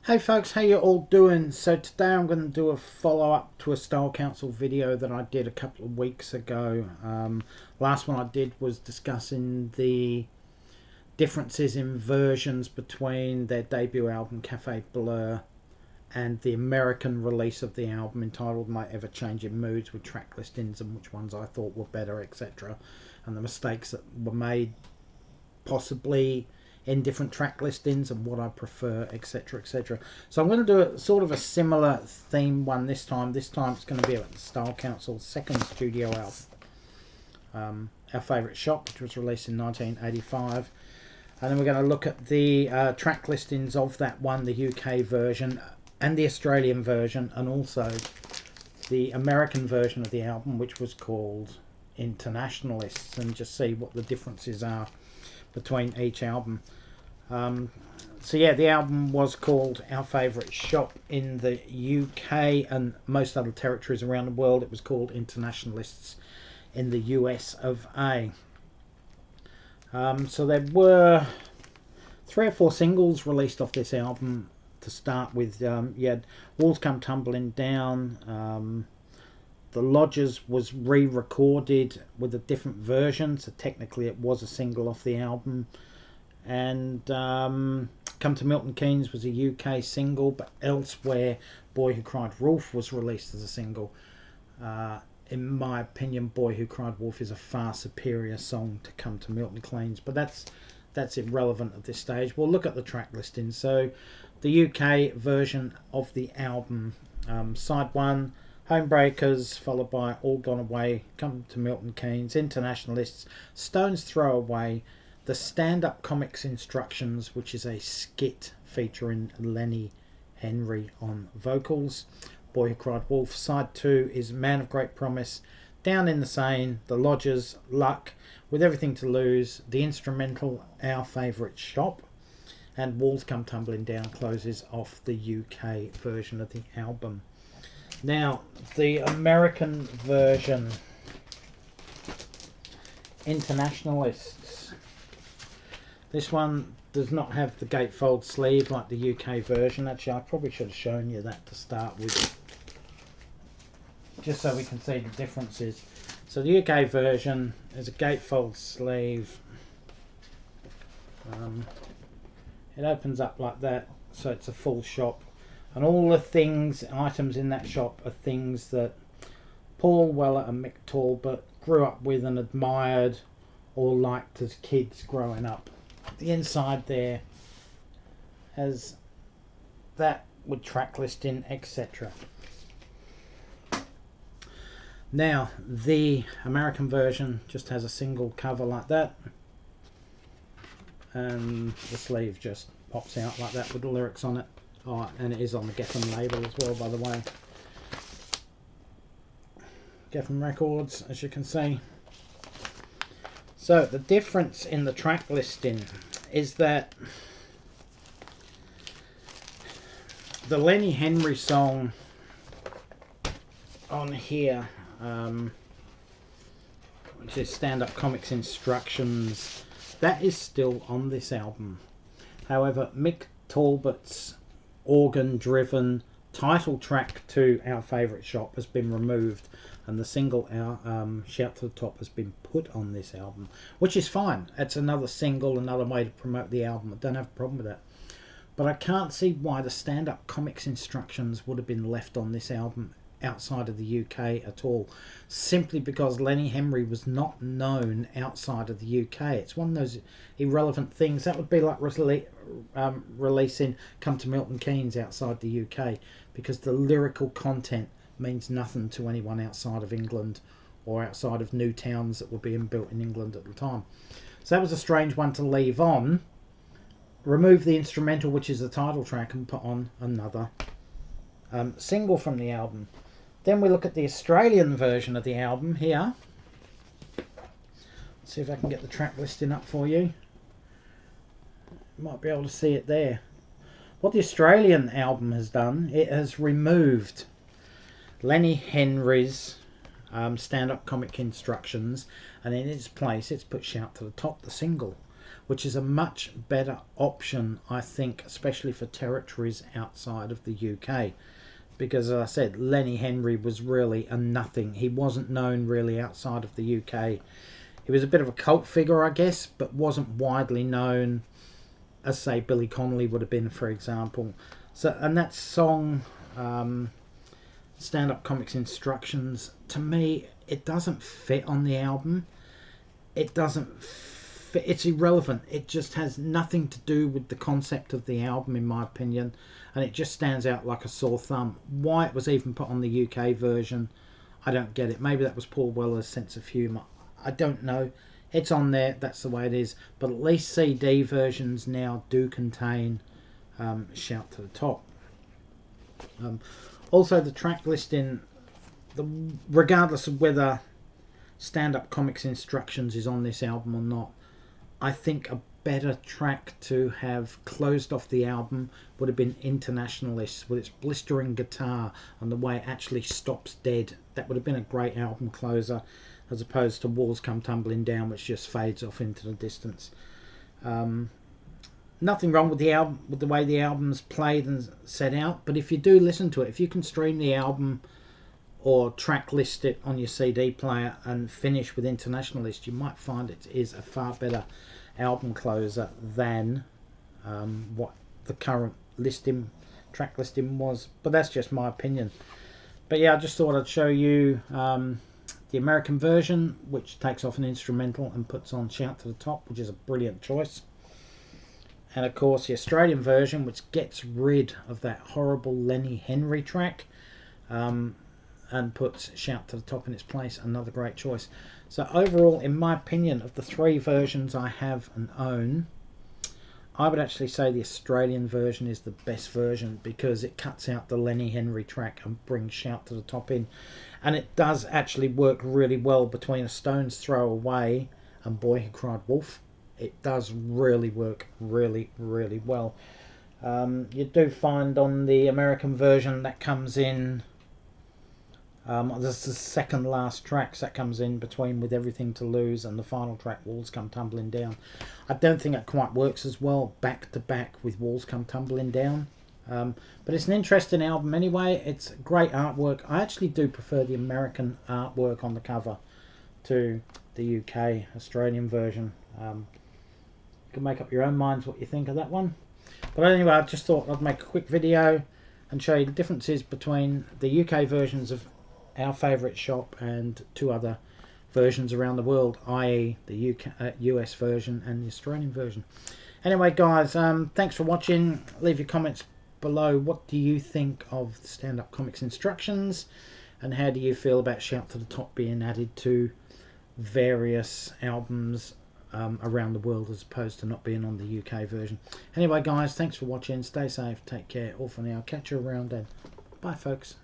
Hey folks, how you all doing? So today I'm going to do a follow-up to a Style Council video that I did a couple of weeks ago. Last one I did was discussing the differences in versions between their debut album Cafe Blur and the American release of the album entitled My Ever-Changing Moods, with track listings and which ones I thought were better, etc. And the mistakes that were made possibly in different track listings and what I prefer, etc, etc. So I'm going to do a sort of a similar theme one this time. This time it's going to be about the Style Council's second studio album, Our Favourite Shop, which was released in 1985. And then we're going to look at the track listings of that one, the UK version and the Australian version, and also the American version of the album, which was called Internationalists, and just see what the differences are between each album. So yeah, the album was called Our Favourite Shop in the UK and most other territories around the world. It was called Internationalists in the US of A. So there were 3 or 4 singles released off this album to start with. You had Walls Come Tumbling Down. The Lodgers was re-recorded with a different version, so technically it was a single off the album. And Come to Milton Keynes was a UK single, but elsewhere Boy Who Cried Wolf was released as a single. In my opinion, Boy Who Cried Wolf is a far superior song to Come to Milton Keynes, but that's irrelevant at this stage. We'll look at the track listing. So the UK version of the album, side 1, Homebreakers, followed by All Gone Away, Come to Milton Keynes, Internationalists, Stones Throw Away, the stand-up comics Instructions, which is a skit featuring Lenny Henry on vocals, Boy Who Cried Wolf. Side 2 is Man of Great Promise, Down in the Seine, The Lodgers, Luck, With Everything to Lose, the instrumental Our Favourite Shop, and Walls Come Tumbling Down closes off the UK version of the album. Now, the American version, Internationalists. This one does not have the gatefold sleeve like the UK version. Actually, I probably should have shown you that to start with, just so we can see the differences. So the UK version is a gatefold sleeve. It opens up like that, so it's a full shop. And all the items in that shop are things that Paul Weller and Mick Talbot grew up with and admired or liked as kids growing up. The inside there has that with track listing, etc. Now, the American version just has a single cover like that, and the sleeve just pops out like that with the lyrics on it. Oh, and it is on the Geffen label as well, by the way. Geffen Records, as you can see. So the difference in the track listing is that the Lenny Henry song on here, which is Stand-Up Comics Instructions, that is still on this album. However, Mick Talbot's organ-driven title track to Our Favourite Shop has been removed, and the single Shout to the Top has been put on this album, which is fine. It's another single, another way to promote the album. I don't have a problem with that. But I can't see why the Stand-Up Comics Instructions would have been left on this album outside of the UK at all, simply because Lenny Henry was not known outside of the UK. It's one of those irrelevant things. That would be like releasing Come to Milton Keynes outside the UK, because the lyrical content means nothing to anyone outside of England or outside of new towns that were being built in England at the time. So that was a strange one to leave on. Remove the instrumental, which is the title track, and put on another single from the album. Then we look at the Australian version of the album here. Let's see if I can get the track listing up for you. You might be able to see it there. What the Australian album has done, it has removed Lenny Henry's Stand-Up Comic Instructions, and in its place it's put Shout to the Top, the single, which is a much better option, I think, especially for territories outside of the UK. Because, as I said, Lenny Henry was really a nothing. He wasn't known really outside of the UK. He was a bit of a cult figure, I guess, but wasn't widely known as, say, Billy Connolly would have been, for example. So, and that song, Stand Up Comics Instructions, to me, it doesn't fit on the album. It doesn't fit. It's irrelevant. It just has nothing to do with the concept of the album, in my opinion, and it just stands out like a sore thumb. Why it was even put on the UK version, I don't get it. Maybe that was Paul Weller's sense of humour. I don't know. It's on there, that's the way it is. But at least CD versions now do contain Shout to the Top. Also, the track listing, regardless of whether Stand Up Comics Instructions is on this album or not, I think a better track to have closed off the album would have been Internationalists, with its blistering guitar and the way it actually stops dead. That would have been a great album closer, as opposed to Walls Come Tumbling Down, which just fades off into the distance. Nothing wrong with the album, with the way the album's played and set out, but if you do listen to it, if you can stream the album or track list it on your CD player and finish with Internationalist, you might find it is a far better album closer than what the current listing, track listing was. But that's just my opinion. But yeah, I just thought I'd show you the American version, which takes off an instrumental and puts on Shout to the Top, which is a brilliant choice. And of course the Australian version, which gets rid of that horrible Lenny Henry track and puts Shout to the Top in its place, another great choice. So overall, in my opinion, of the three versions I have and own, I would actually say the Australian version is the best version, because it cuts out the Lenny Henry track and brings Shout to the Top in. And it does actually work really well between A Stone's Throw Away and Boy Who Cried Wolf. It does really work really, really well. You do find on the American version that comes in, there's the second last tracks that comes in between With Everything to Lose and the final track, Walls Come Tumbling Down. I don't think it quite works as well back to back with Walls Come Tumbling Down. But it's an interesting album anyway. It's great artwork. I actually do prefer the American artwork on the cover to the UK Australian version. You can make up your own minds what you think of that one. But anyway, I just thought I'd make a quick video and show you the differences between the UK versions of our favourite shop and two other versions around the world, i.e. the US version and the Australian version. Anyway guys, thanks for watching. Leave your comments below. What do you think of the Stand Up Comics Instructions, and how do you feel about Shout to the Top being added to various albums around the world, as opposed to not being on the UK version? Anyway guys, thanks for watching. Stay safe, take care. All for now. Catch you around then. Bye folks.